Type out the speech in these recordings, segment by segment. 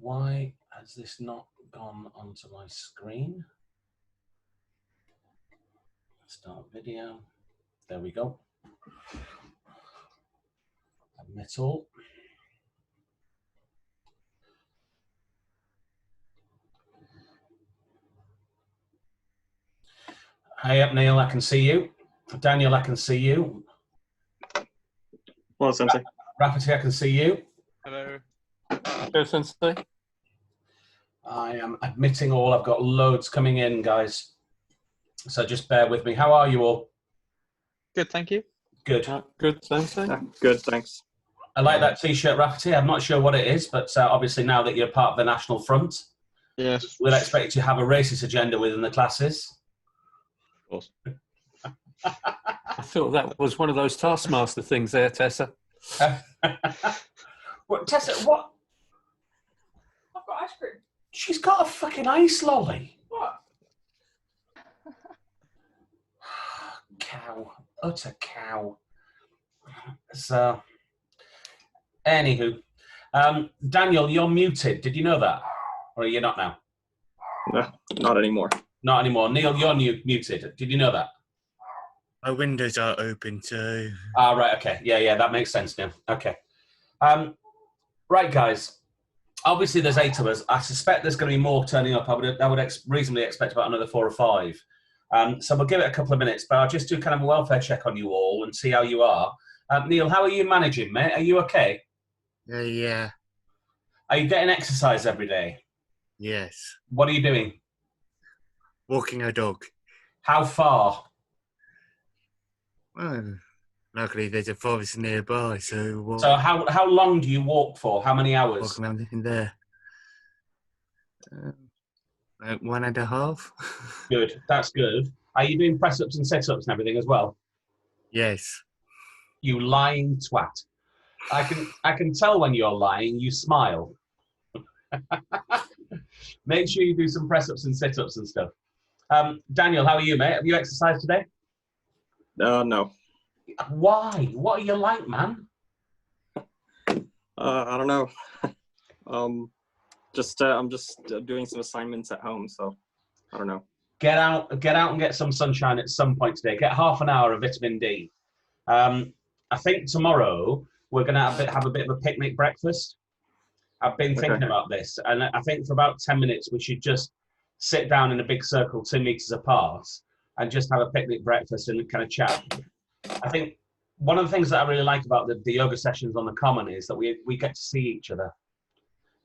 Why has this not gone onto my screen? Start video. There we go. Admit all. Hey up, Neil, I can see you. Daniel, I can see you. Well, Sensei. Rafferty, I can see you. Hello. Hello, Sensei. I am admitting all. I've got loads coming in, guys. So just bear with me. How are you all? Good, thank you. Good. Good, Sensei. Good, thanks. I like that T-shirt, Rafferty. I'm not sure what it is, but obviously now that you're part of the National Front, Yes. we'll expect you to have a racist agenda within the classes. Of course. I thought that was one of those Taskmaster things there, Tessa. What, Tessa, what? I've got ice cream. She's got a fucking ice lolly. What? Cow. Utter cow. So, anywho. Daniel, you're muted. Did you know that? Or are you not now? No, not anymore. Not anymore. Neil, you're muted. Did you know that? My windows are open too. Ah, right, okay. Yeah, that makes sense now. Okay. Right, guys. Obviously, there's 8 of us. I suspect there's going to be more turning up. I would reasonably expect about another 4 or 5. So we'll give it a couple of minutes, but I'll just do kind of a welfare check on you all and see how you are. Neil, how are you managing, mate? Are you okay? Yeah. Are you getting exercise every day? Yes. What are you doing? Walking a dog. How far? Well, luckily there's a forest nearby, so So how long do you walk for? How many hours? walk around in there. Like 1.5. Good. That's good. Are you doing press-ups and sit-ups and everything as well? Yes. You lying twat. I can tell when you're lying. You smile. Make sure you do some press-ups and sit-ups and stuff. Daniel, how are you, mate? Have you exercised today? No. Why? What are you like, man? I don't know. I'm just doing some assignments at home, so I don't know. Get out and get some sunshine at some point today. Get half an hour of vitamin D. I think tomorrow we're going to have a bit of a picnic breakfast. I've been thinking about this, and I think for about 10 minutes we should just sit down in a big circle 2 meters apart and just have a picnic breakfast and kind of chat. I think one of the things that I really like about the yoga sessions on the Common is that we get to see each other.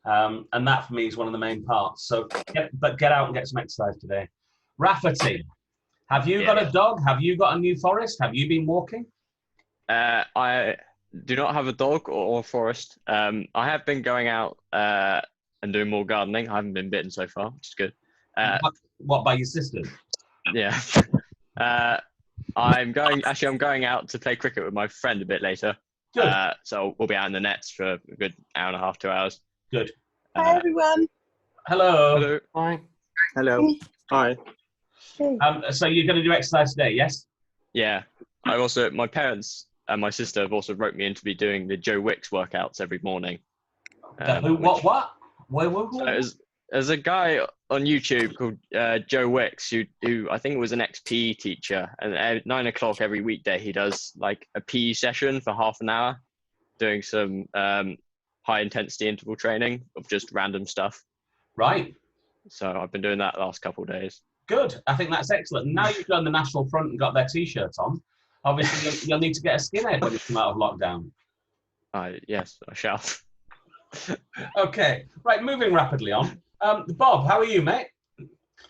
And that for me is one of the main parts. So, get out and get some exercise today. Rafferty, have you got a dog? Have you got a New Forest? Have you been walking? I do not have a dog or a forest. I have been going out and doing more gardening. I haven't been bitten so far, which is good. What, by your sister? Yeah. I'm going out to play cricket with my friend a bit later. Good. So we'll be out in the nets for a good hour and a half, 2 hours. Good. Hi, everyone. Hello. Hello. Hi. Hello. Hi. So you're going to do exercise today, yes? Yeah. My parents and my sister have also wrote me in to be doing the Joe Wicks workouts every morning. What? So there's a guy on YouTube called Joe Wicks who I think was an ex-PE teacher, and at 9 o'clock every weekday he does like a PE session for half an hour, doing some high intensity interval training of just random stuff. Right. So I've been doing that the last couple of days. Good. I think that's excellent. Now you've done the National Front and got their T-shirts on, obviously you'll need to get a skinhead when you come out of lockdown. Yes, I shall. Okay. Right, moving rapidly on. Bob, how are you, mate?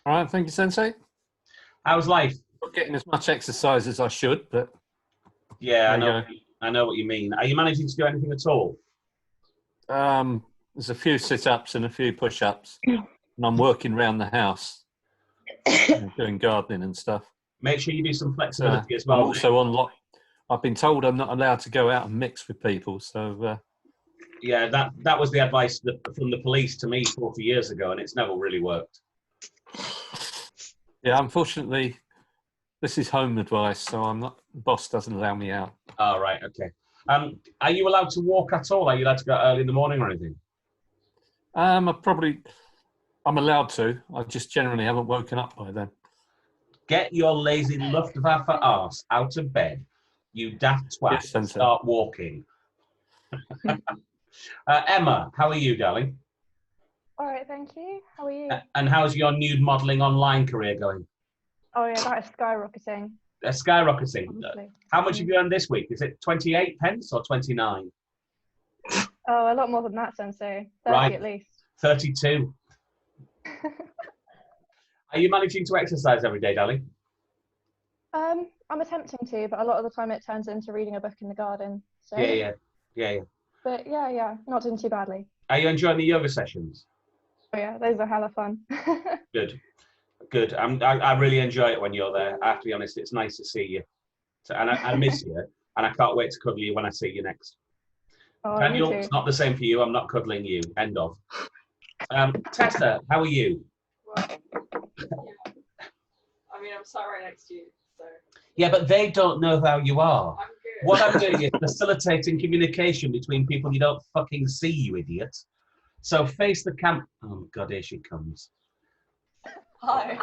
All right, thank you, Sensei. How's life? Not getting as much exercise as I should, but Yeah, There you I know what you mean. Are you managing to do anything at all? there's a few sit-ups and a few push-ups, and I'm working around the house, doing gardening and stuff. Make sure you do some flexibility as I'm well. also on lock. I've been told I'm not allowed to go out and mix with people, so Yeah, that was the advice from the police to me 40 years ago, and it's never really worked. yeah, unfortunately, this is home advice, so the boss doesn't allow me out. Oh, right, okay. Are you allowed to walk at all? Are you allowed to go early in the morning or anything? I'm allowed to. I just generally haven't woken up by then. Get your lazy Luftwaffe arse out of bed, you daft twat, Yes, and Sensei. start walking. Emma, how are you, darling? All right, thank you. How are you? And how's your nude modelling online career going? Oh yeah, that is skyrocketing. Skyrocketing. Honestly. How much have you earned this week? Is it 28 pence or 29? Oh, a lot more than that, Sensei. 30 Right. at least. 32. Are you managing to exercise every day, darling? I'm attempting to, but a lot of the time it turns into reading a book in the garden. So. Yeah. But yeah, not doing too badly. Are you enjoying the yoga sessions? Oh yeah, those are hella fun. Good. I really enjoy it when you're there. I have to be honest, it's nice to see you. And I miss you, and I can't wait to cuddle you when I see you next. Oh, Daniel, me too. it's not the same for you. I'm not cuddling you. End of. Tessa, how are you? Well, yeah. I mean, I'm sat right next to you, so Yeah, but they don't know how you are. I'm good. What I'm doing is facilitating communication between people you don't fucking see, you idiot. So face the camera. Oh, God, here she comes. Hi.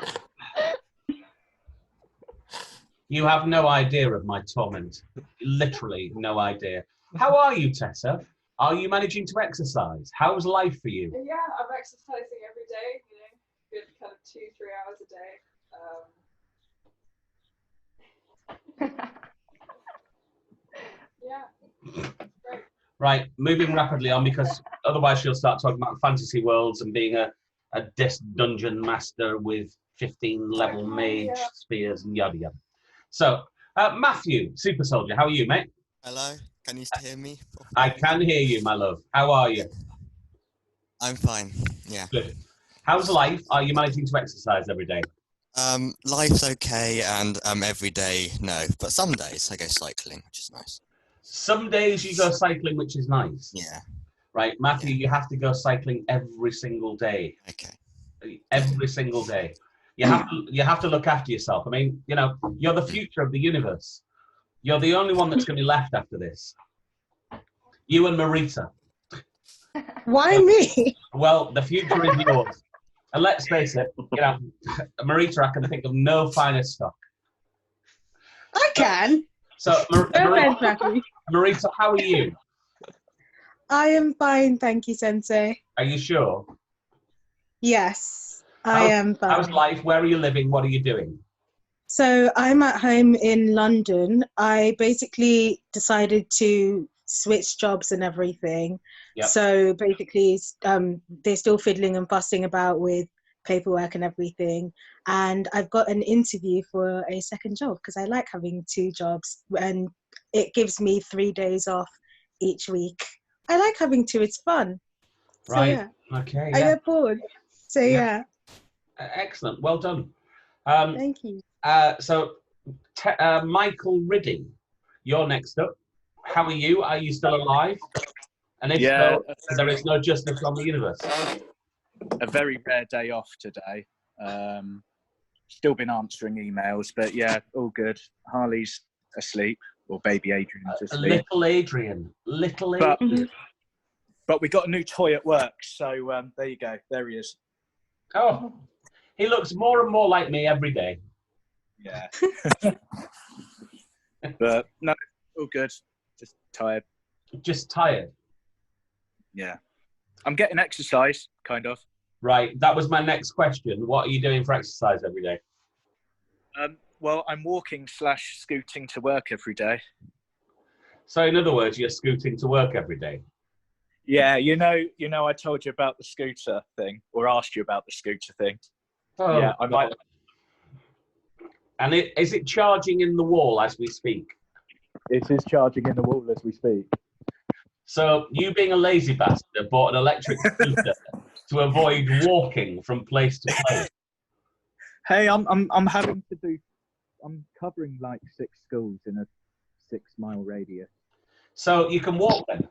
You have no idea of my torment. Literally no idea. How are you, Tessa? Are you managing to exercise? How's life for you? Yeah, I'm exercising every day, good kind of 2-3 hours a day. Yeah, great. Right, moving rapidly on because otherwise she'll start talking about fantasy worlds and being a dungeon master with 15 level mage spears and yada yada. So, Matthew, Super Soldier, how are you, mate? Hello, can you hear me? I can hear you, my love. How are you? I'm fine, yeah. Good. How's life? Are you managing to exercise every day? Life's okay, and every day, no. But some days I go cycling, which is nice. Some days you go cycling, which is nice. Yeah, Right, Matthew, you have to go cycling every single day. okay. Every single day. You have to look after yourself. I mean, you're the future of the universe. You're the only one that's going to be left after this. You and Marita. Why me? Well, the future is yours. And let's face it, Marita, I can think of no finer stock. I can. So, Go ahead, Matthew. Marita, how are you? I am fine, thank you, Sensei. Are you sure? Yes, I am fine. How's life? Where are you living? What are you doing? So I'm at home in London. I basically decided to switch jobs and everything. Yep. So basically, they're still fiddling and fussing about with paperwork and everything. And I've got an interview for a second job because I like having 2 jobs and it gives me 3 days off each week. I like having 2, it's fun. Right. So, yeah, Okay. I Yeah. get bored. So yeah, Excellent. Well done. thank you. Michael Riddy, you're next up. How are you? Are you still alive? And if Yeah. so, there is no justice on the universe. A very rare day off today. Still been answering emails, but yeah, all good. Harley's asleep, or baby Adrian's asleep. Little Adrian. But, but we got a new toy at work, so there you go. There he is. Oh, he looks more and more like me every day. Yeah. But no, all good. Just tired. Just tired. Yeah. I'm getting exercise, kind of. Right. That was my next question. What are you doing for exercise every day? Well, I'm walking / scooting to work every day. So in other words, you're scooting to work every day. Yeah, you know, I told you about the scooter thing, or asked you about the scooter thing. Oh, Yeah, I might. And is it charging in the wall as we speak? It is charging in the wall as we speak. So you, being a lazy bastard, bought an electric scooter to avoid walking from place to place. Hey, I'm having to do. I'm covering like 6 schools in a 6-mile radius. So you can walk then?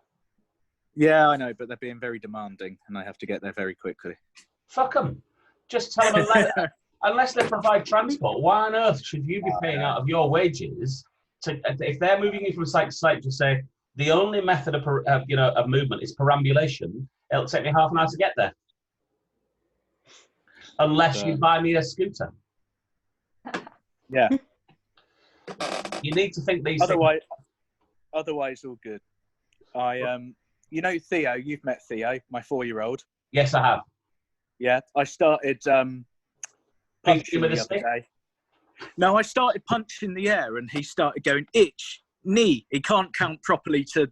Yeah, I know, but they're being very demanding, and I have to get there very quickly. Fuck them. Just tell them, unless they provide transport, why on earth should you be paying out of your wages to, if they're moving you from site to site, to say, The only method of movement is perambulation. It'll take me half an hour to get there, unless you buy me a scooter. Yeah. You need to think these Otherwise, all good. You know Theo. You've met Theo, my 4-year-old. Yes, I have. Yeah, I started punching with a the other stick? day. No, I started punching the air, and he started going itch, knee. He can't count properly to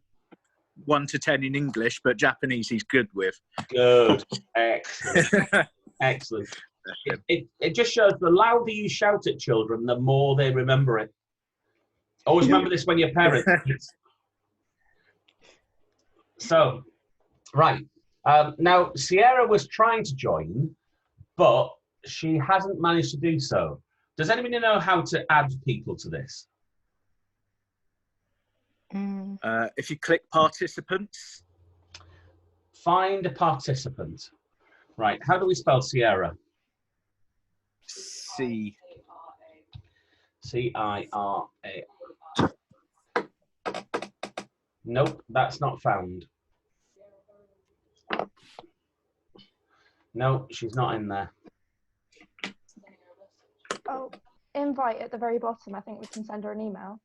1 to 10 in English, but Japanese he's good with. Good. Excellent. Excellent. It just shows the louder you shout at children, the more they remember it. Always remember this when you're parents. So, right. Now, Sierra was trying to join, but she hasn't managed to do so. Does anybody know how to add people to this? If you click participants. Find a participant. Right. How do we spell Sierra? C. C-I-R-A. Nope, that's not found. No, she's not in there. Oh, invite at the very bottom. I think we can send her an email.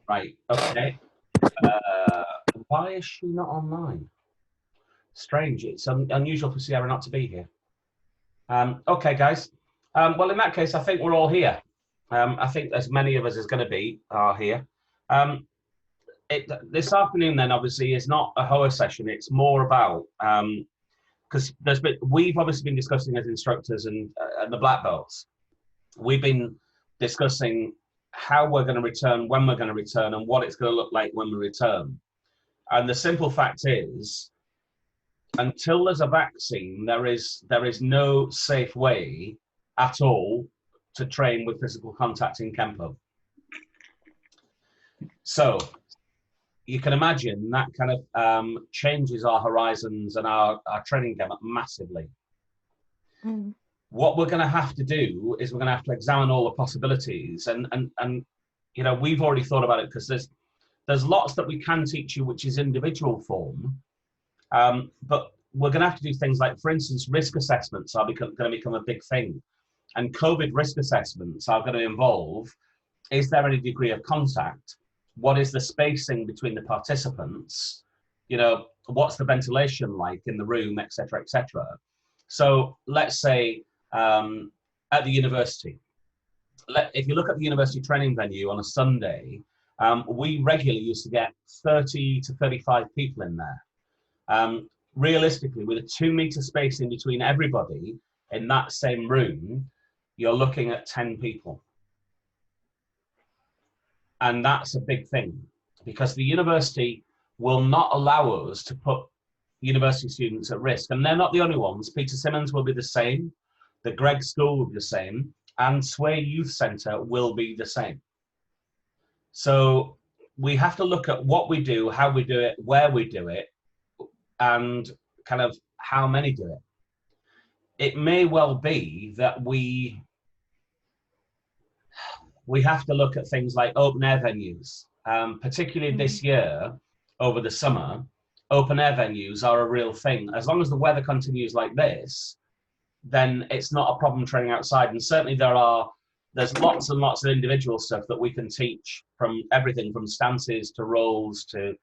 Right, okay. Why is she not online? Strange, it's unusual for Sierra not to be here. Okay, guys. Well, in that case, I think we're all here. I think as many of us as going to be are here. This afternoon, then, obviously, is not a HOA session. It's more about, because we've obviously been discussing as instructors and the black belts. We've been discussing how we're going to return, when we're going to return, and what it's going to look like when we return. And the simple fact is, until there's a vaccine, there is no safe way at all to train with physical contact in Kempo. So you can imagine that kind of changes our horizons and our training gamut massively. Mm. What we're going to have to do is we're going to have to examine all the possibilities, and you know, we've already thought about it, because there's lots that we can teach you which is individual form, but we're going to have to do things like, for instance, risk assessments are going to become a big thing, and COVID risk assessments are going to involve, is there any degree of contact? What is the spacing between the participants? You know, what's the ventilation like in the room, etc., etc. So let's say at the university, if you look at the university training venue on a Sunday, we regularly used to get 30 to 35 people in there. Realistically, with a 2-meter spacing between everybody in that same room, you're looking at 10 people. And that's a big thing, because the university will not allow us to put university students at risk. And they're not the only ones. Peter Simmons will be the same. The Gregg School will be the same. And Sway Youth Centre will be the same. So we have to look at what we do, how we do it, where we do it, and kind of how many do it. It may well be that we have to look at things like open air venues, particularly this year over the summer. Open air venues are a real thing. As long as the weather continues like this, then it's not a problem training outside. And certainly there's lots and lots of individual stuff that we can teach, from everything from stances to rolls to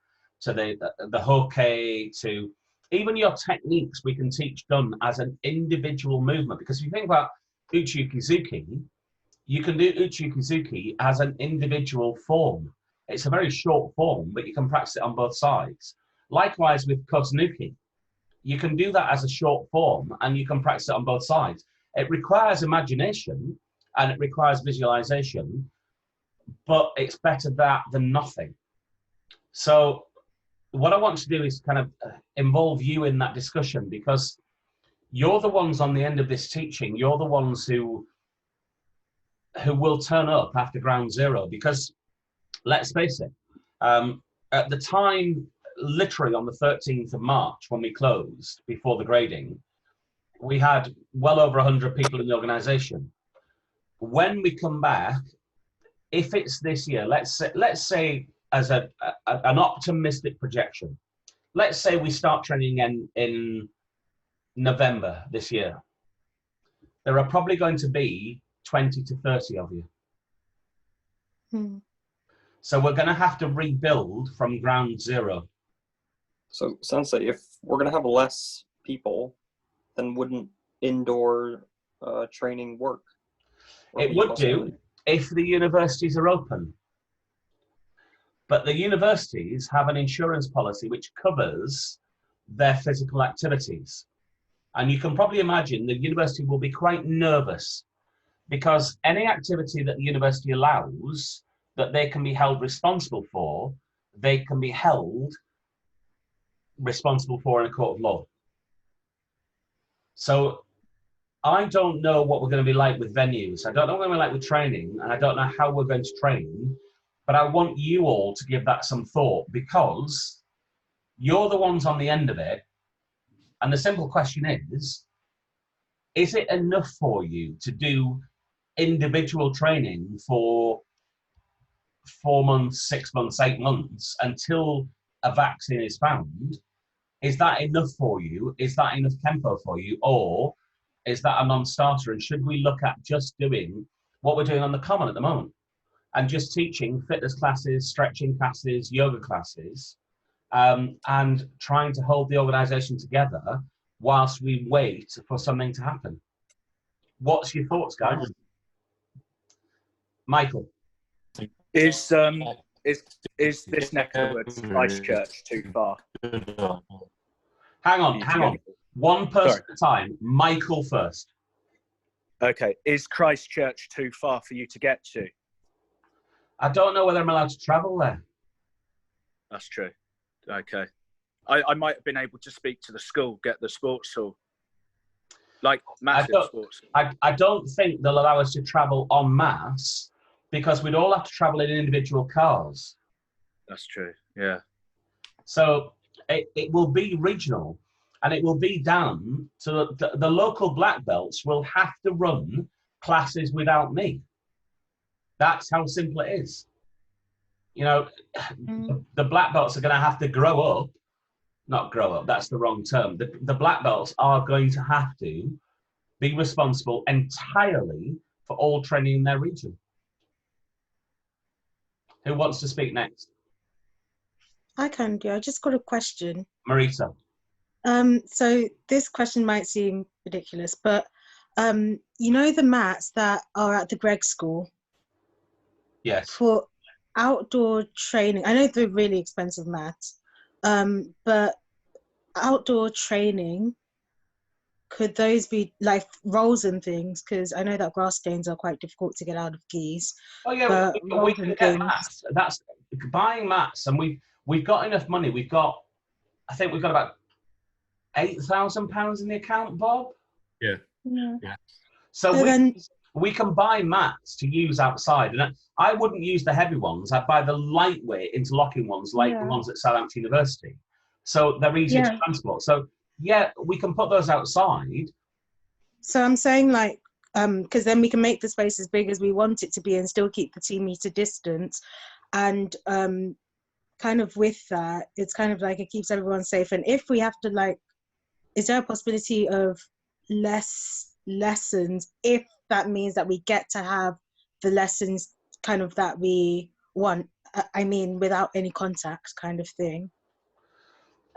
the hockey, to even your techniques we can teach done as an individual movement. Because if you think about Uchi-Ukizuki, you can do Uchi-Ukizuki as an individual form. It's a very short form, but you can practice it on both sides. Likewise with Kozunuki, you can do that as a short form and you can practice it on both sides. It requires imagination and it requires visualization, but it's better that than nothing. So what I want to do is kind of involve you in that discussion, because you're the ones on the end of this teaching. You're the ones who will turn up after ground zero, because let's face it, at the time, literally on the 13th of March, when we closed before the grading, we had well over 100 people in the organization. When we come back, if it's this year, let's say as an optimistic projection. Let's say we start training in November this year. There are probably going to be 20 to 30 of you. Hmm. So we're going to have to rebuild from ground zero. So Sensei, if we're gonna have less people, then wouldn't indoor training work? Or It be would possible? do if the universities are open. But the universities have an insurance policy which covers their physical activities. And you can probably imagine the university will be quite nervous because any activity that the university allows that they can be held responsible for, they can be held responsible for in a court of law. So I don't know what we're going to be like with venues. I don't know what we're going to be like with training, and I don't know how we're going to train, but I want you all to give that some thought because you're the ones on the end of it. And the simple question is it enough for you to do individual training for 4 months, 6 months, 8 months until a vaccine is found? Is that enough for you? Is that enough tempo for you? Or is that a non-starter? And should we look at just doing what we're doing on the Common at the moment and just teaching fitness classes, stretching classes, yoga classes, and trying to hold the organisation together whilst we wait for something to happen? What's your thoughts, guys? Michael? Is this neck of the woods, Christchurch, too far? Hang on. One person at a time. Michael first. Okay. Is Christchurch too far for you to get to? I don't know whether I'm allowed to travel there. That's true. Okay. I might have been able to speak to the school, get the sports hall. Like massive sports hall. I don't think they'll allow us to travel en masse because we'd all have to travel in individual cars. That's true, yeah. So it will be regional, and it will be down to the local black belts will have to run classes without me. That's how simple it is. You know, the black belts are going to have to grow up. Not grow up, that's the wrong term. The black belts are going to have to be responsible entirely for all training in their region. Who wants to speak next? I can do. I just got a question. Marita. So this question might seem ridiculous, but you know the mats that are at the Greg School? Yes. For outdoor training, I know they're really expensive mats, but outdoor training, could those be like rolls and things? Because I know that grass stains are quite difficult to get out of geese. Oh yeah, we can get mats. That's buying mats, and we've got enough money. I think we've got about £8,000 in the account, Bob. Yeah. So we can buy mats to use outside, and I wouldn't use the heavy ones. I'd buy the lightweight interlocking ones, like the ones at Southampton University. So they're easier to transport. So yeah, we can put those outside. So I'm saying like, because then we can make the space as big as we want it to be and still keep the 2 meter distance. And kind of with that, it's kind of like it keeps everyone safe. And if we have to like, is there a possibility of less lessons if that means that we get to have the lessons kind of that we want? I mean, without any contact kind of thing.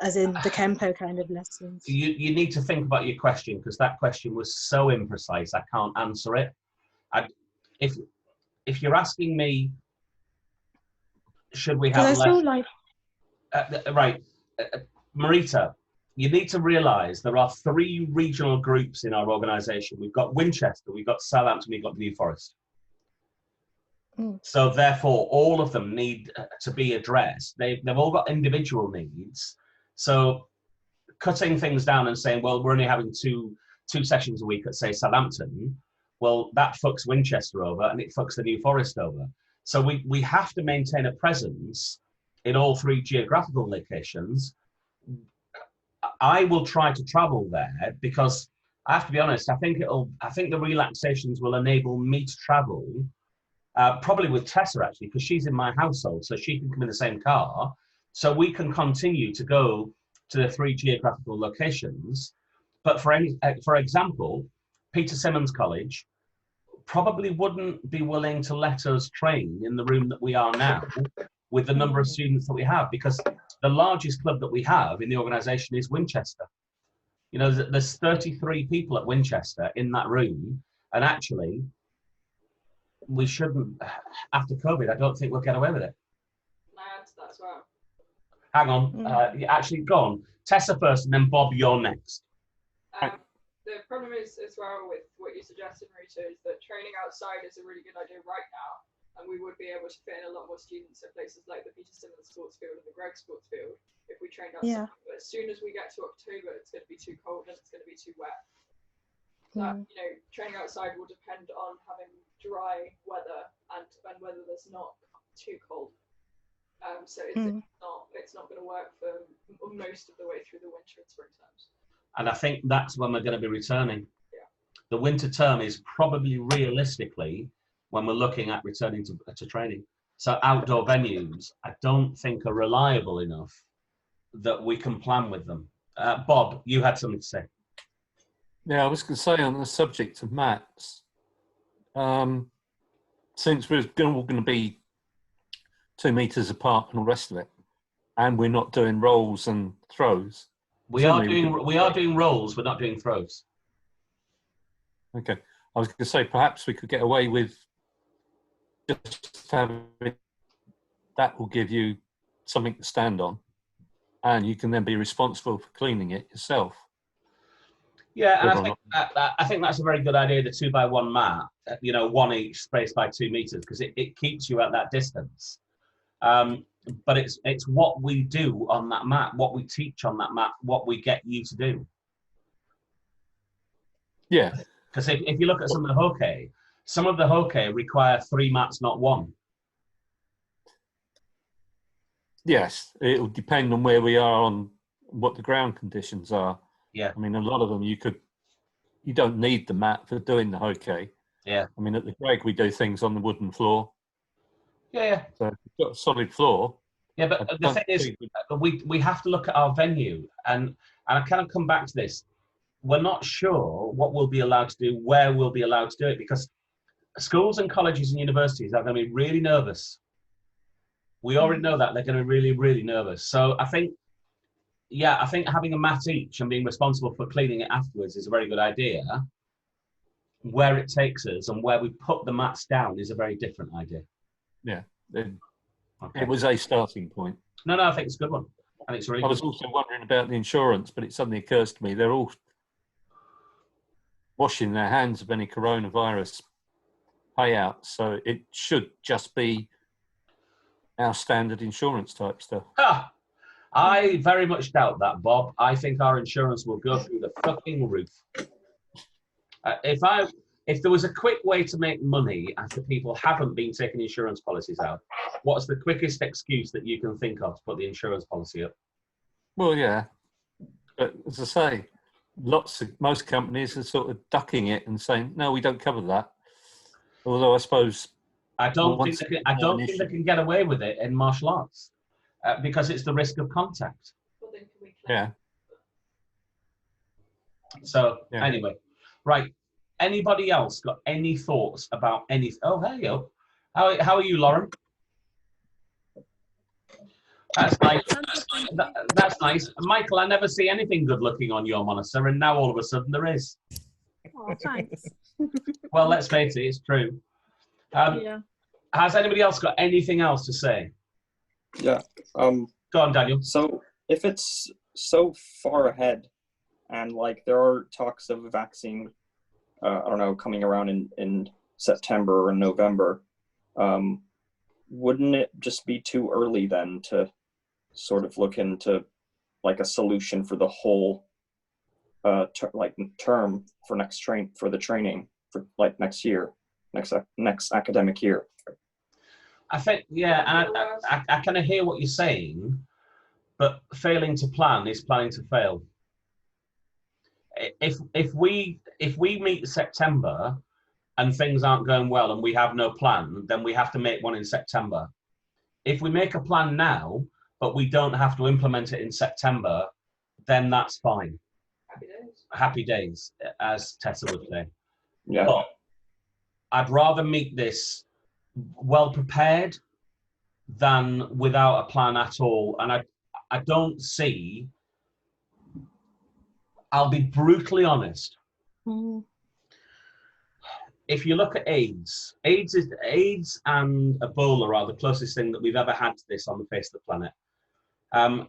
As in the Kempo kind of lessons. You need to think about your question, because that question was so imprecise, I can't answer it. If you're asking me, should we have less? Marita, you need to realise there are 3 regional groups in our organisation. We've got Winchester, we've got Southampton, we've got New Forest. So therefore, all of them need to be addressed. They've all got individual needs. So cutting things down and saying, well, we're only having two sessions a week at, say, Southampton, well, that fucks Winchester over and it fucks the New Forest over. So we have to maintain a presence in all 3 geographical locations. I will try to travel there because I have to be honest, I think the relaxations will enable me to travel probably with Tessa actually, because she's in my household, so she can come in the same car. So we can continue to go to the 3 geographical locations. But for example, Peter Simmons College probably wouldn't be willing to let us train in the room that we are now with the number of students that we have, because the largest club that we have in the organisation is Winchester. You know, there's 33 people at Winchester in that room, and actually, we shouldn't, after COVID, I don't think we'll get away with it. That's well. Hang on, actually, go on. Tessa first, and then Bob, you're next. The problem is, as well, with what you suggested, Marita, is that training outside is a really good idea right now, and we would be able to fit in a lot more students at places like the Peter Simmons Sports Field and the Greg Sports Field if we trained outside. Yeah. But as soon as we get to October, it's going to be too cold and it's going to be too wet. That, you know, training outside will depend on having dry weather and whether there's not too cold. So it's not going to work for most of the way through the winter and spring terms. And I think that's when we're going to be returning. Yeah. The winter term is probably realistically when we're looking at returning to training. So outdoor venues, I don't think are reliable enough that we can plan with them. Bob, you had something to say. Yeah, I was going to say on the subject of mats, since we're all going to be 2 meters apart and all the rest of it, and we're not doing rolls and throws. We are doing rolls, we're not doing throws. Okay, I was going to say perhaps we could get away with just having that will give you something to stand on, and you can then be responsible for cleaning it yourself. Yeah, and I think that's a very good idea. The 2x1 mat, you know, 1 each, spaced by 2 meters, because it keeps you at that distance. But it's what we do on that mat, what we teach on that mat, what we get you to do. Yeah. Because if you look at some of the hockey require 3 mats, not 1. Yes, it will depend on where we are on what the ground conditions are. Yeah. I mean, a lot of them you don't need the mat for doing the hockey. Yeah. I mean, at the Greg, we do things on the wooden floor. Yeah. So if you've got a solid floor. Yeah, but the thing is, we have to look at our venue, and I kind of come back to this. We're not sure what we'll be allowed to do, where we'll be allowed to do it, because schools and colleges and universities are going to be really nervous. We already know that they're going to be really, really nervous. So I think having a mat each and being responsible for cleaning it afterwards is a very good idea. Where it takes us and where we put the mats down is a very different idea. Yeah, it was a starting point. No, I think it's a good one. I think it's really. I was also wondering about the insurance, but it suddenly occurs to me they're all washing their hands of any coronavirus payouts, so it should just be our standard insurance type stuff. I very much doubt that, Bob. I think our insurance will go through the fucking roof. If there was a quick way to make money after people haven't been taking insurance policies out, what's the quickest excuse that you can think of to put the insurance policy up? Well, yeah, but as I say, most companies are sort of ducking it and saying, no, we don't cover that. Although I suppose I don't think they can get away with it in martial arts because it's the risk of contact. Yeah. So anyway, right. Anybody else got any thoughts about anything? Oh, there you go. How are you, Lauren? That's nice. That's nice. Michael, I never see anything good looking on your monitor, and now all of a sudden there is. Oh, thanks. Well, let's face it, it's true. Has anybody else got anything else to say? Yeah. Go on, Daniel. So if it's so far ahead and like there are talks of a vaccine, I don't know, coming around in September or November, wouldn't it just be too early then to sort of look into like a solution for the whole term for the training for like next year, next academic year? I think, yeah, and I kind of hear what you're saying, but failing to plan is planning to fail. If we meet September and things aren't going well and we have no plan, then we have to make one in September. If we make a plan now, but we don't have to implement it in September, then that's fine. Happy days. Happy days, as Tessa would say. Yeah. But I'd rather meet this well prepared than without a plan at all. And I don't see, I'll be brutally honest. If you look at AIDS and Ebola are the closest thing that we've ever had to this on the face of the planet.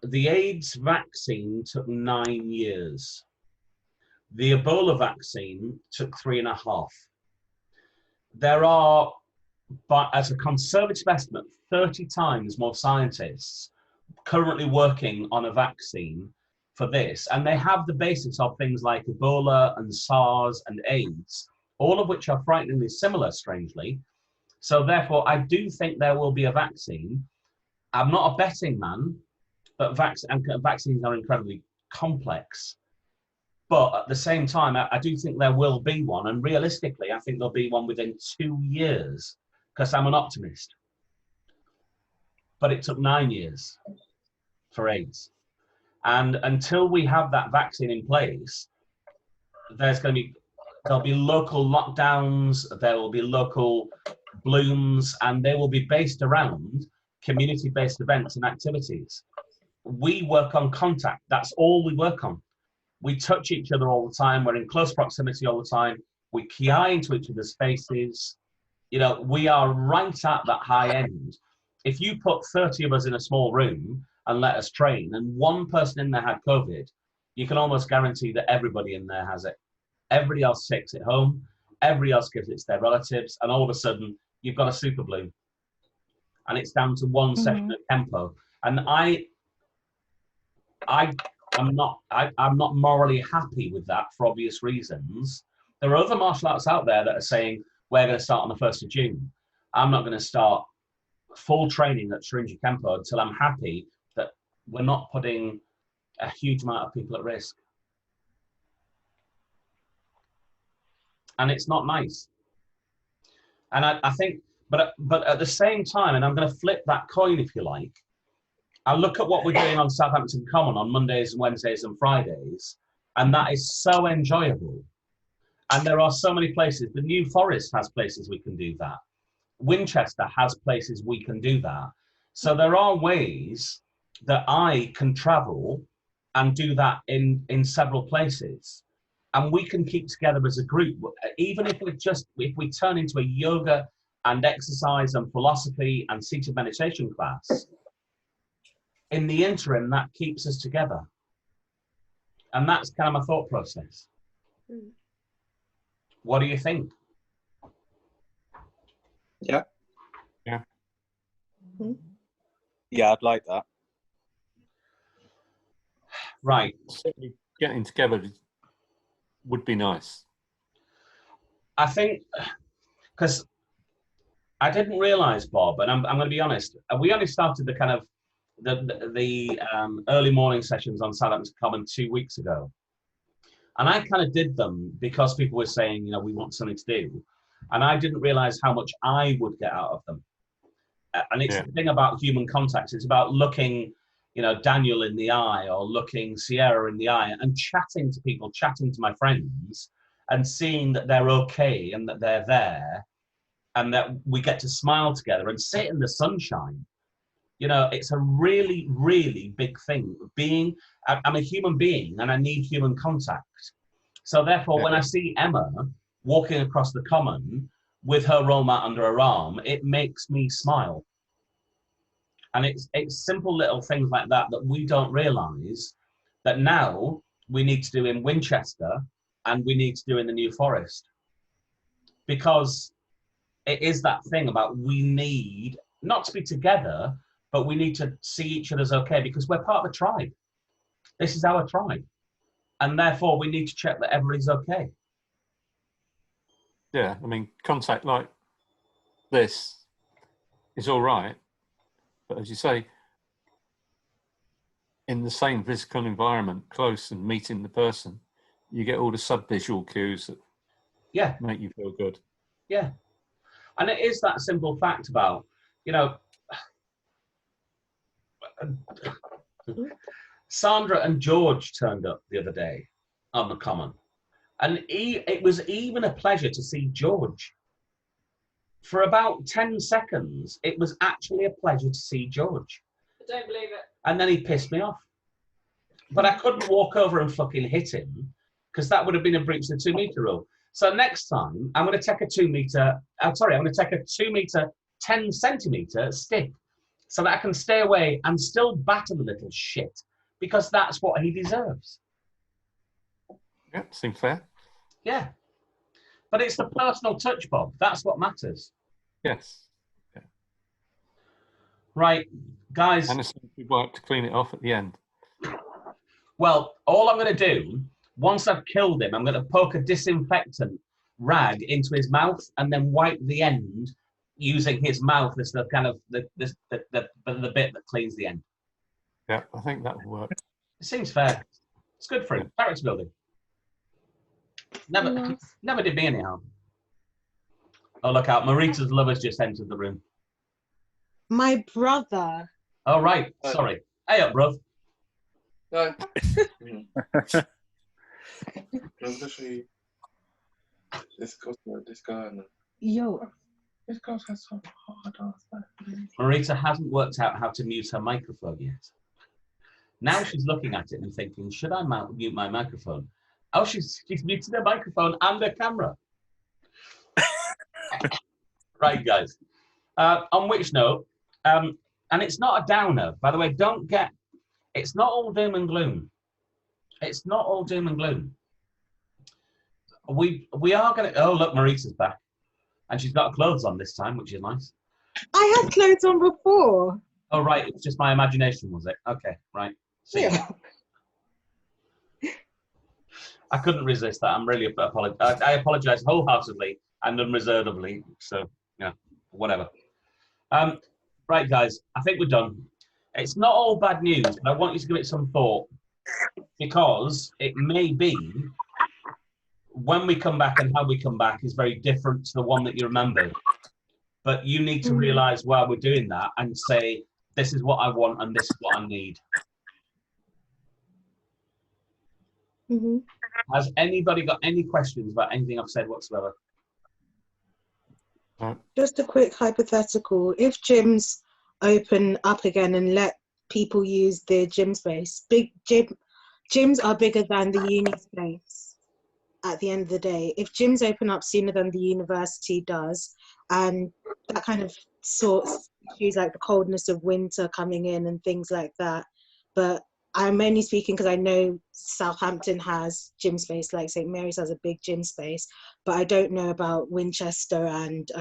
The AIDS vaccine took 9 years. The Ebola vaccine took 3.5. There are, but as a conservative estimate, 30 times more scientists currently working on a vaccine for this. And they have the basis of things like Ebola and SARS and AIDS, all of which are frighteningly similar, strangely. So therefore, I do think there will be a vaccine. I'm not a betting man, but vaccines are incredibly complex. But at the same time, I do think there will be one. And realistically, I think there'll be one within 2 years, because I'm an optimist. But it took 9 years for AIDS. And until we have that vaccine in place, there'll be local lockdowns, there will be local blooms, and they will be based around community-based events and activities. We work on contact. That's all we work on. We touch each other all the time. We're in close proximity all the time. We key into each other's faces. You know, we are right at that high end. If you put 30 of us in a small room and let us train, and one person in there had COVID, you can almost guarantee that everybody in there has it. Everybody else takes it home. Everybody else gives it to their relatives. And all of a sudden, you've got a super bloom. And it's down to one session of tempo. And I'm not morally happy with that for obvious reasons. There are other martial arts out there that are saying, we're going to start on the 1st of June. I'm not going to start full training at Shrinji Kempo until I'm happy that we're not putting a huge amount of people at risk. And it's not nice. And I think, but at the same time, and I'm going to flip that coin if you like, I look at what we're doing on Southampton Common on Mondays and Wednesdays and Fridays, and that is so enjoyable. And there are so many places. The New Forest has places we can do that. Winchester has places we can do that. So there are ways that I can travel and do that in several places. And we can keep together as a group, even if we turn into a yoga and exercise and philosophy and seated meditation class. In the interim, that keeps us together. And that's kind of my thought process. What do you think? Yeah. Yeah. Yeah, I'd like that. Right. Certainly getting together would be nice. I think, because I didn't realize, Bob, and I'm going to be honest, we only started the kind of the early morning sessions on Southampton Common 2 weeks ago. And I kind of did them because people were saying, you know, we want something to do. And I didn't realize how much I would get out of them. And it's the thing about human contact. It's about looking, you know, Daniel in the eye or looking Sierra in the eye and chatting to people, chatting to my friends and seeing that they're okay and that they're there and that we get to smile together and sit in the sunshine. You know, it's a really, really big thing. I'm a human being and I need human contact. So therefore, when I see Emma walking across the common with her roll mat under her arm, it makes me smile. And it's simple little things like that that we don't realise that now we need to do in Winchester and we need to do in the New Forest. Because it is that thing about we need not to be together, but we need to see each other's okay because we're part of a tribe. This is our tribe. And therefore, we need to check that everybody's okay. Yeah, I mean, contact like this is all right. But as you say, in the same physical environment, close and meeting the person, you get all the sub-visual cues that make you feel good. Yeah. And it is that simple fact about, you know, Sandra and George turned up the other day on the Common. And it was even a pleasure to see George. For about 10 seconds, it was actually a pleasure to see George. I don't believe it. And then he pissed me off. But I couldn't walk over and fucking hit him because that would have been a breach of the 2 meter rule. So next time, I'm going to take a 2 meter, I'm going to take a 2 meter, 10 centimeter stick so that I can stay away and still batter the little shit because that's what he deserves. Yeah, seems fair. Yeah. But it's the personal touch, Bob. That's what matters. Yes. Yeah. Right, guys. And it's work to clean it off at the end. Well, all I'm going to do, once I've killed him, I'm going to poke a disinfectant rag into his mouth and then wipe the end using his mouth as the kind of the bit that cleans the end. Yeah, I think that will work. It seems fair. It's good for him. Character building. Never did me any harm. Oh, look out. Marita's lover's just entered the room. My brother. Oh, right. Sorry. Hey up, bruv. No. This guy. Yo. This guy has so hard ass. Marita hasn't worked out how to mute her microphone yet. Now she's looking at it and thinking, should I mute my microphone? Oh, she's muted her microphone and her camera. Right, guys. On which note, and it's not a downer, by the way, it's not all doom and gloom. It's not all doom and gloom. We are going to, oh, look, Marita's back. And she's got clothes on this time, which is nice. I had clothes on before. Oh, right, it's just my imagination, was it? Okay, right. See Yeah. I couldn't resist that. I'm really I apologize wholeheartedly and unreservedly. So, yeah, whatever. Right, guys, I think we're done. It's not all bad news, but I want you to give it some thought because it may be when we come back and how we come back is very different to the one that you remember. But you need to realize while we're doing that and say, this is what I want and this is what I need. Mm-hmm. Has anybody got any questions about anything I've said whatsoever? Just a quick hypothetical. If gyms open up again and let people use their gym space, gyms are bigger than the uni space at the end of the day. If gyms open up sooner than the university does, and that kind of sorts issues like the coldness of winter coming in and things like that, but I'm only speaking because I know Southampton has gym space, like St. Mary's has a big gym space, but I don't know about Winchester and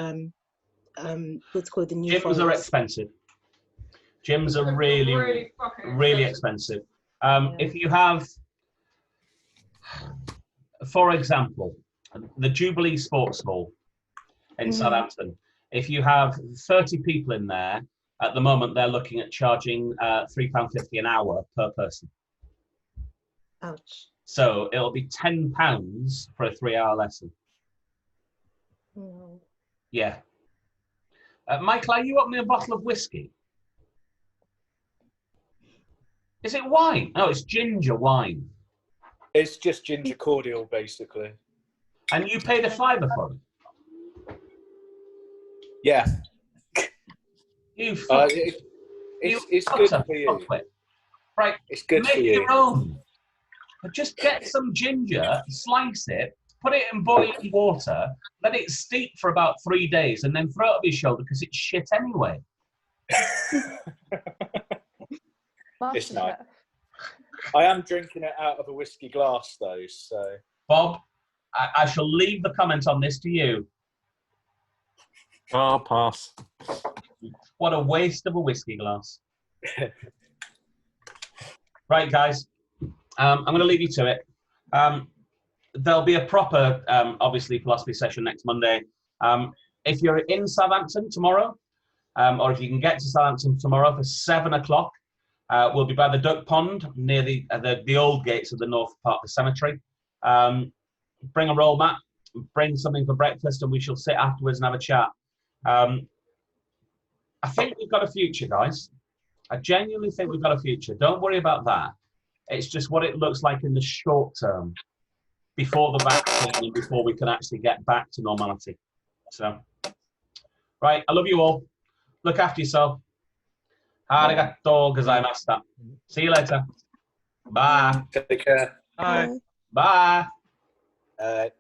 what's called the New Gyms Forest. are expensive. Gyms are really expensive. If you have, for example, the Jubilee Sports Hall in Southampton, if you have 30 people in there, at the moment, they're looking at charging £3.50 an hour per person. Ouch. So it'll be £10 for a 3-hour lesson. No. Yeah. Michael, are you opening a bottle of whiskey? Is it wine? No, it's ginger wine. It's just ginger cordial, basically. And you paid a £5 for it? Yeah. It's good for you. Right. It's good Make for you. your own. But just get some ginger, slice it, put it in boiling water, let it steep for about 3 days, and then throw it over your shoulder because it's shit anyway. It's nice. I am drinking it out of a whiskey glass, though, so... Bob, I shall leave the comment on this to you. I'll pass. What a waste of a whiskey glass. Right, guys. I'm going to leave you to it. There'll be a proper, obviously, philosophy session next Monday. If you're in Southampton tomorrow, or if you can get to Southampton tomorrow for 7 o'clock, we'll be by the Duck Pond near the old gates of the north part of the cemetery. Bring a roll mat. bring something for breakfast, and we shall sit afterwards and have a chat. I think we've got a future, guys. I genuinely think we've got a future. Don't worry about that. It's just what it looks like in the short term, before the vaccine and before we can actually get back to normality. So, right, I love you all. Look after yourself. Arigato gozaimashita. See you later. Bye. Take care. Bye. Bye. Bye.